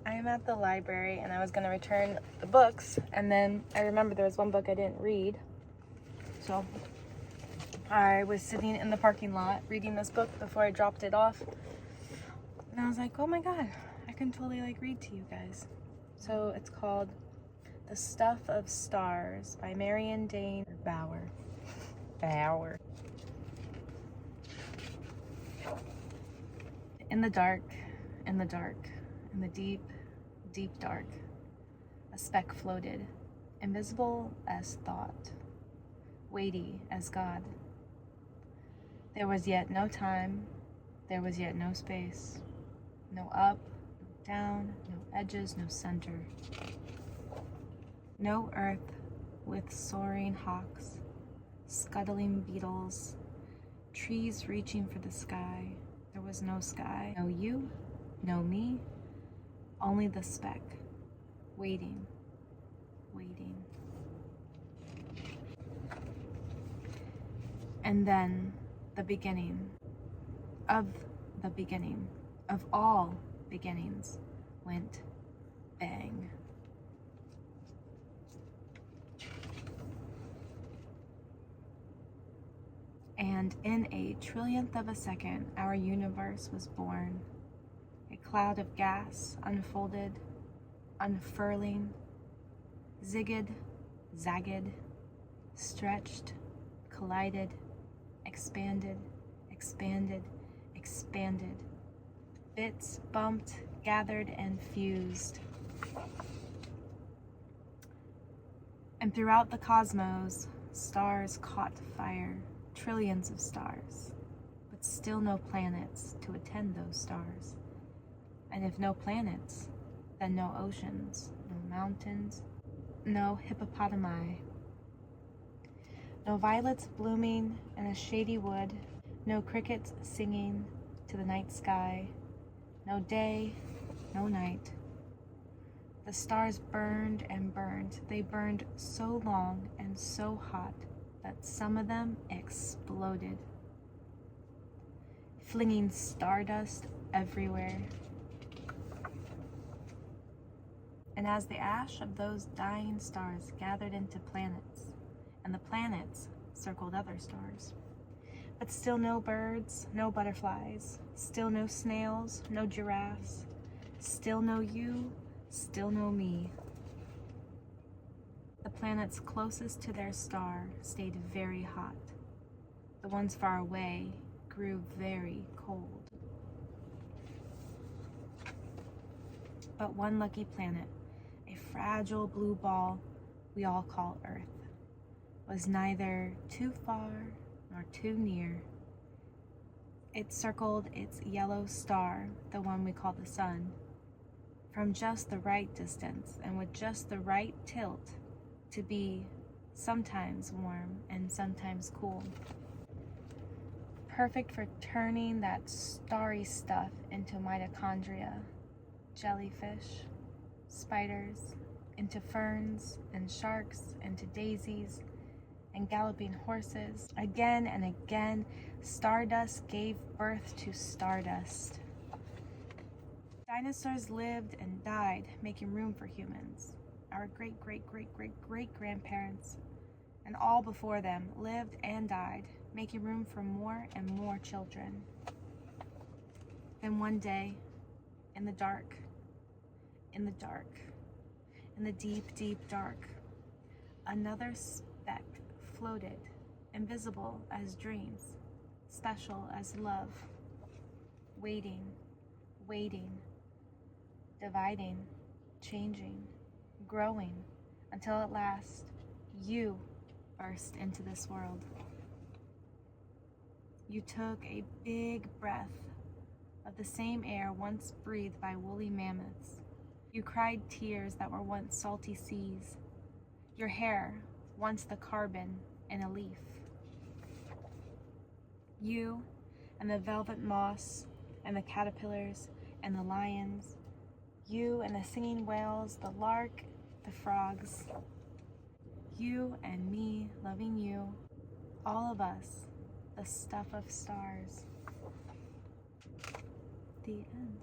I'm at the library and I was gonna return the books, and then I remember there was one book I didn't read. So I was sitting in the parking lot reading this book before I dropped it off. And I was like, oh my God, I can totally like read to you guys. So it's called The Stuff of Stars by Marion Dane Bauer. In the dark, in the dark, in the deep, deep dark, a speck floated, invisible as thought, weighty as God. There was yet no time, there was yet no space, no up, no down, no edges, no center. No earth with soaring hawks, scuttling beetles, trees reaching for the sky. There was no sky, no you, no me, only the speck, waiting, waiting. And then the beginning of the beginning of all beginnings went bang. And in a trillionth of a second, our universe was born. A cloud of gas unfolded, unfurling, zigged, zagged, stretched, collided, expanded, expanded, expanded. Bits bumped, gathered, and fused. And throughout the cosmos, stars caught fire. Trillions of stars, but still no planets to attend those stars. And if no planets, then no oceans, no mountains, no hippopotami, no violets blooming in a shady wood, no crickets singing to the night sky, no day, no night. The stars burned and burned. They burned so long and so hot that some of them exploded, flinging stardust everywhere. And as the ash of those dying stars gathered into planets, and the planets circled other stars, but still no birds, no butterflies, still no snails, no giraffes, still no you, still no me. The planets closest to their star stayed very hot. The ones far away grew very cold. But one lucky planet, a fragile blue ball we all call Earth, was neither too far nor too near. It circled its yellow star, the one we call the sun, from just the right distance and with just the right tilt to be sometimes warm and sometimes cool. Perfect for turning that starry stuff into mitochondria, jellyfish, spiders, into ferns and sharks, into daisies and galloping horses. Again and again, stardust gave birth to stardust. Dinosaurs lived and died, making room for humans. Our great-great-great-great-great-grandparents and all before them lived and died, making room for more and more children. Then one day, in the dark, in the dark, in the deep, deep dark, another speck floated, invisible as dreams, special as love, waiting, waiting, dividing, changing, growing, until at last you burst into this world. You took a big breath of the same air once breathed by woolly mammoths. You cried tears that were once salty seas. Your hair, once the carbon in a leaf. You and the velvet moss and the caterpillars and the lions. You and the singing whales, the lark, the frogs. You and me loving you. All of us, the stuff of stars. The end.